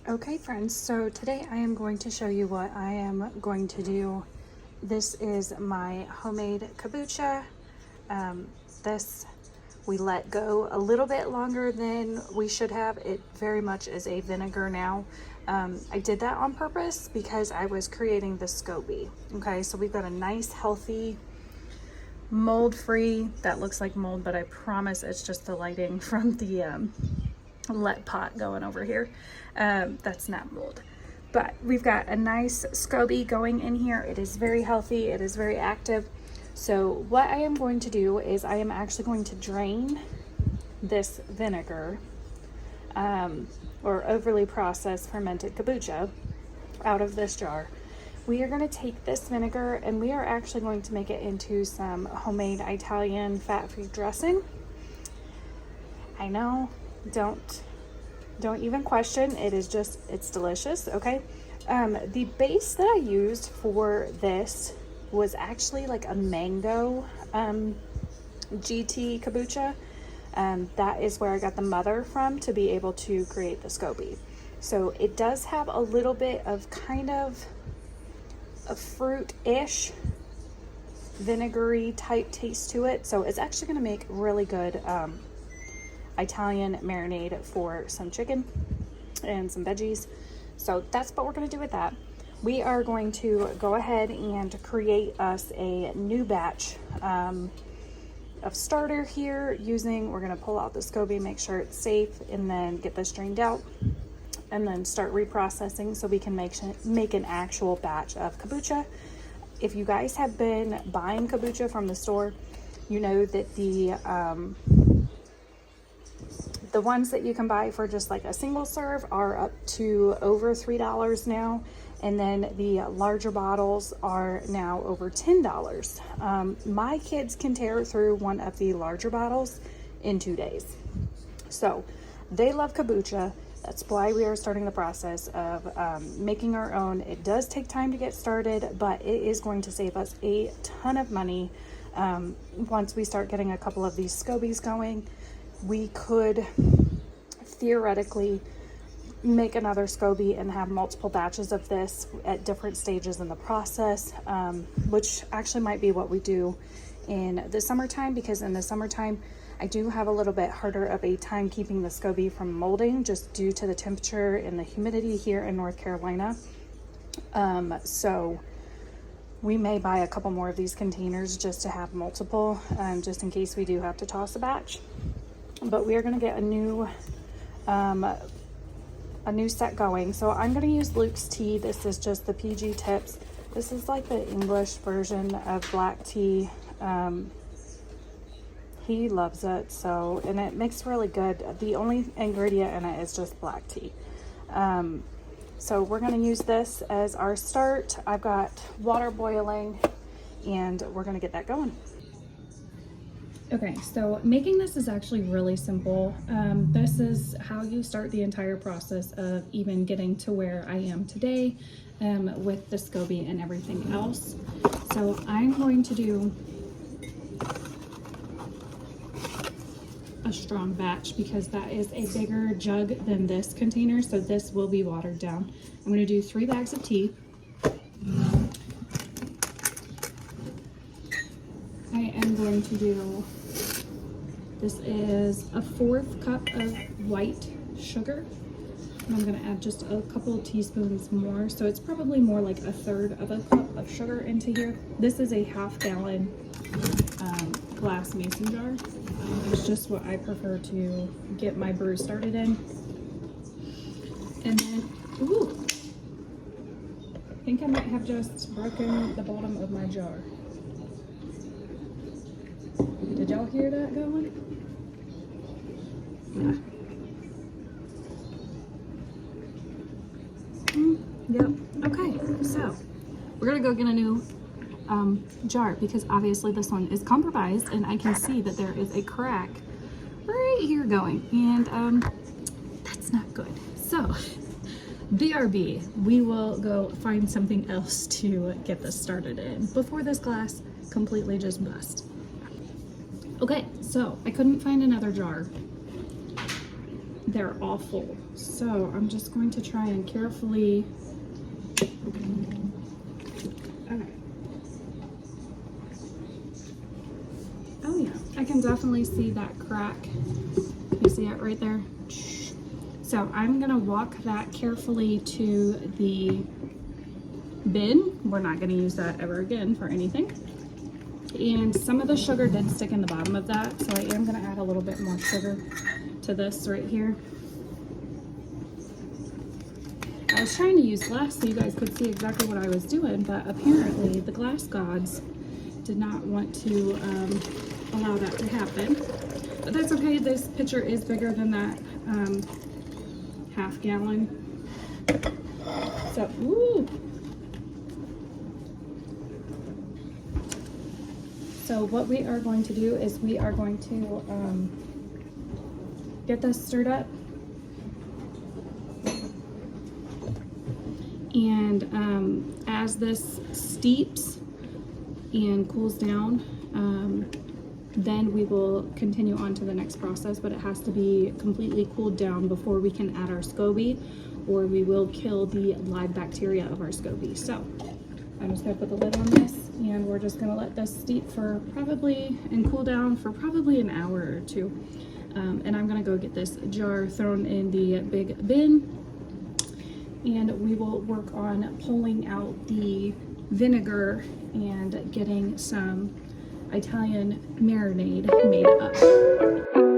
Okay friends, so today I am going to show you what I am going to do. This is my homemade kombucha. This we let go a little bit longer than we should have. It very much is a vinegar now. I did that on purpose because I was creating the SCOBY. Okay, so we've got a nice healthy mold-free, that looks like mold, but I promise it's just the lighting from the let pot going over here. That's not mold, but we've got a nice SCOBY going in here. It is very healthy, it is very active. So what I am going to do is I am actually going to drain this vinegar or overly processed fermented kombucha out of this jar. We are going to take this vinegar and we are actually going to make it into some homemade Italian fat-free dressing. I know, don't even question, it is just, it's delicious. Okay, the base that I used for this was actually like a mango GT kombucha. That is where I got the mother from to be able to create the SCOBY. So it does have a little bit of kind of a fruit-ish vinegary type taste to it, so it's actually going to make really good Italian marinade for some chicken and some veggies. So that's what we're going to do with that. We are going to go ahead and create us a new batch of starter here we're going to pull out the SCOBY, make sure it's safe, and then get this drained out and then start reprocessing so we can make an actual batch of kombucha. If you guys have been buying kombucha from the store, you know that the ones that you can buy for just like a single serve are up to over $3 now, and then the larger bottles are now over $10. My kids can tear through one of the larger bottles in 2 days. So they love kombucha. That's why we are starting the process of making our own. It does take time to get started, but it is going to save us a ton of money. Once we start getting a couple of these SCOBYs going, we could theoretically make another SCOBY and have multiple batches of this at different stages in the process, which actually might be what we do in the summertime, because in the summertime I do have a little bit harder of a time keeping the SCOBY from molding just due to the temperature and the humidity here in North Carolina. So we may buy a couple more of these containers just to have multiple, just in case we do have to toss a batch. But we are going to get a new set going. So I'm going to use Luke's tea. This is just the PG Tips. This is like the English version of black tea. He loves it, so, and it makes really good. The only ingredient in it is just black tea. So we're going to use this as our start. I've got water boiling and we're going to get that going. Okay, so making this is actually really simple. This is how you start the entire process of even getting to where I am today with the SCOBY and everything else. So I'm going to do a strong batch because that is a bigger jug than this container, so this will be watered down. I'm going to do 3 bags of tea. I am going to do, this is a 1/4 cup of white sugar, and I'm going to add just a couple of teaspoons more, so it's probably more like 1/3 of a cup of sugar into here. This is a 1/2 gallon glass mason jar. It's just what I prefer to get my brew started in. And then, ooh, I think I might have just broken the bottom of my jar. Did y'all hear that going? Yeah. Yep. Okay, so we're gonna go get a new jar because obviously this one is compromised and I can see that there is a crack right here going, and that's not good. So BRB, we will go find something else to get this started in before this glass completely just busts. Okay, so I couldn't find another jar. They're all full. So I'm just going to try and carefully, okay. Oh yeah, I can definitely see that crack. You see it right there? So I'm gonna walk that carefully to the bin. We're not gonna use that ever again for anything. And some of the sugar did stick in the bottom of that, so I am gonna add a little bit more sugar to this right here. I was trying to use glass so you guys could see exactly what I was doing, but apparently the glass gods did not want to allow that to happen. But that's okay, this pitcher is bigger than that half gallon. So, ooh. So what we are going to do is we are going to get this stirred up. And as this steeps and cools down, then we will continue on to the next process, but it has to be completely cooled down before we can add our SCOBY, or we will kill the live bacteria of our SCOBY. So I'm just gonna put the lid on this, and we're just gonna let this steep for probably, and cool down for probably an hour or two. And I'm gonna go get this jar thrown in the big bin, and we will work on pulling out the vinegar and getting some Italian marinade made up.